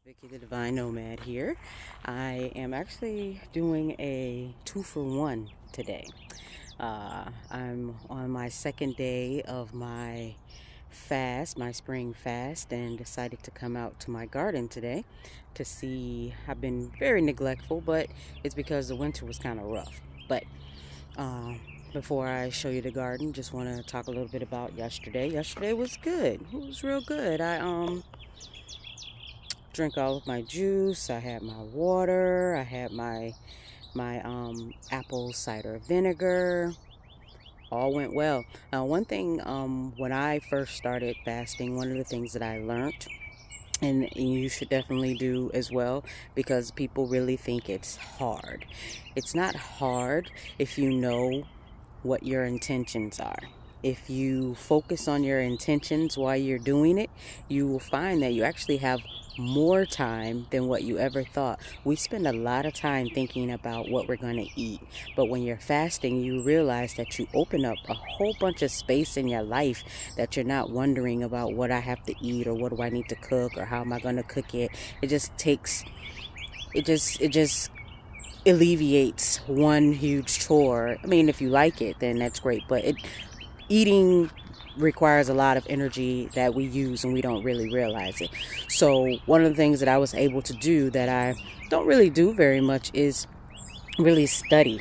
Vicky the Divine Nomad here. I am actually doing a 2-for-1 today. I'm on my second day of my fast, my spring fast, and decided to come out to my garden today to see. I've been very neglectful, but it's because the winter was kind of rough. But uh, before I show you the garden, just want to talk a little bit about yesterday. Yesterday was good. It was real good. I drink all of my juice. I had my water. I had my apple cider vinegar. All went well. Now, one thing, when I first started fasting, one of the things that I learned, and you should definitely do as well, because people really think it's hard. It's not hard if you know what your intentions are. If you focus on your intentions while you're doing it, you will find that you actually have more time than what you ever thought. We spend a lot of time thinking about what we're going to eat, but when you're fasting, you realize that you open up a whole bunch of space in your life that you're not wondering about what I have to eat or what do I need to cook or how am I going to cook it. It just alleviates one huge chore. I mean, if you like it, then that's great, but eating requires a lot of energy that we use and we don't really realize it. So one of the things that I was able to do that I don't really do very much is really study.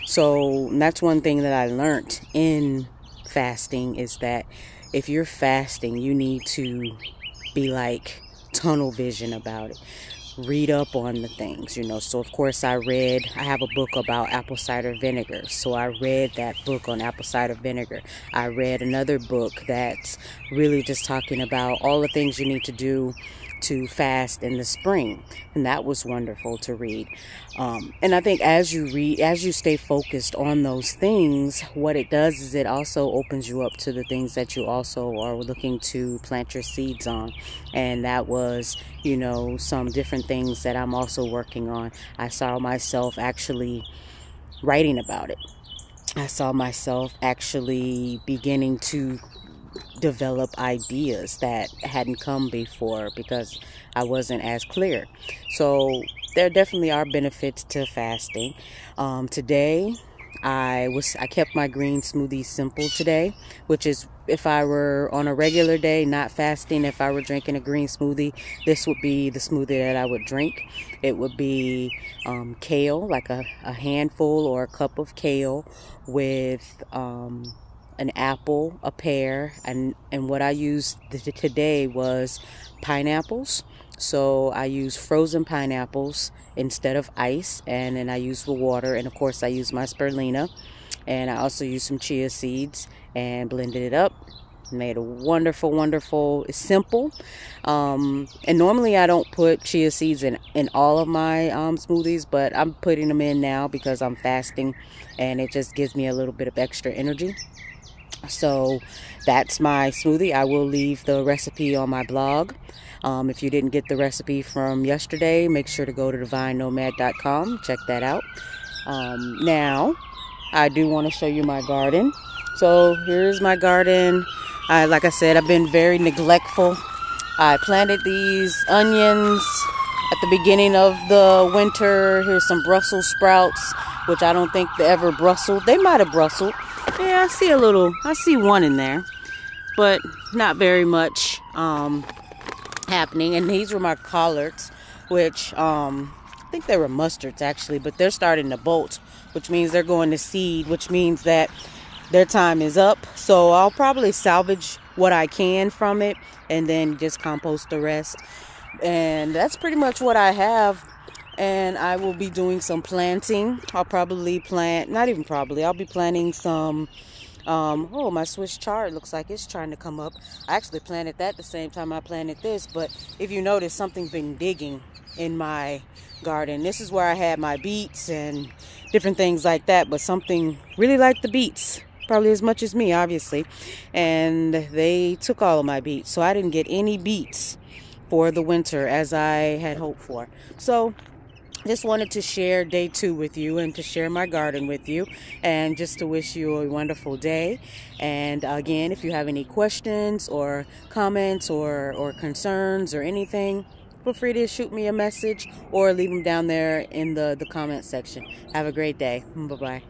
So that's one thing that I learned in fasting, is that if you're fasting, you need to be like tunnel vision about it. Read up on the things. So of course I have a book about apple cider vinegar, so I read that book on apple cider vinegar. I read another book that's really just talking about all the things you need to do to fast in the spring, and that was wonderful to read. And I think as you stay focused on those things, what it does is it also opens you up to the things that you also are looking to plant your seeds on. And that was, some different things that I'm also working on. I saw myself actually writing about it. I saw myself actually beginning to develop ideas that hadn't come before because I wasn't as clear. So there definitely are benefits to fasting. Today I kept my green smoothie simple today, which is, if I were on a regular day not fasting, if I were drinking a green smoothie, this would be the smoothie that I would drink. It would be kale, like a handful or a cup of kale with an apple, a pear, and what I used today was pineapples. So I use frozen pineapples instead of ice, and then I use the water, and of course I use my spirulina, and I also use some chia seeds and blended it up. Made a wonderful, it's simple. And normally I don't put chia seeds in all of my smoothies, but I'm putting them in now because I'm fasting, and it just gives me a little bit of extra energy. So that's my smoothie. I will leave the recipe on my blog. If you didn't get the recipe from yesterday, make sure to go to divinenomad.com. Check that out. Now, I do want to show you my garden. So here's my garden. Like I said, I've been very neglectful. I planted these onions at the beginning of the winter. Here's some Brussels sprouts, which I don't think they ever Brussels. They might have Brussels. Yeah, I see one in there, but not very much happening. And these were my collards, which I think they were mustards actually, but they're starting to bolt, which means they're going to seed, which means that their time is up. So I'll probably salvage what I can from it and then just compost the rest. And that's pretty much what I have. And I will be doing some planting. I'll be planting some, my Swiss chard looks like it's trying to come up. I actually planted that the same time I planted this, but if you notice, something's been digging in my garden. This is where I had my beets and different things like that, but something really liked the beets, probably as much as me, obviously, and they took all of my beets, so I didn't get any beets for the winter as I had hoped for. So just wanted to share day 2 with you and to share my garden with you and just to wish you a wonderful day. And again, if you have any questions or comments or concerns or anything, feel free to shoot me a message or leave them down there in the comment section. Have a great day. Bye bye.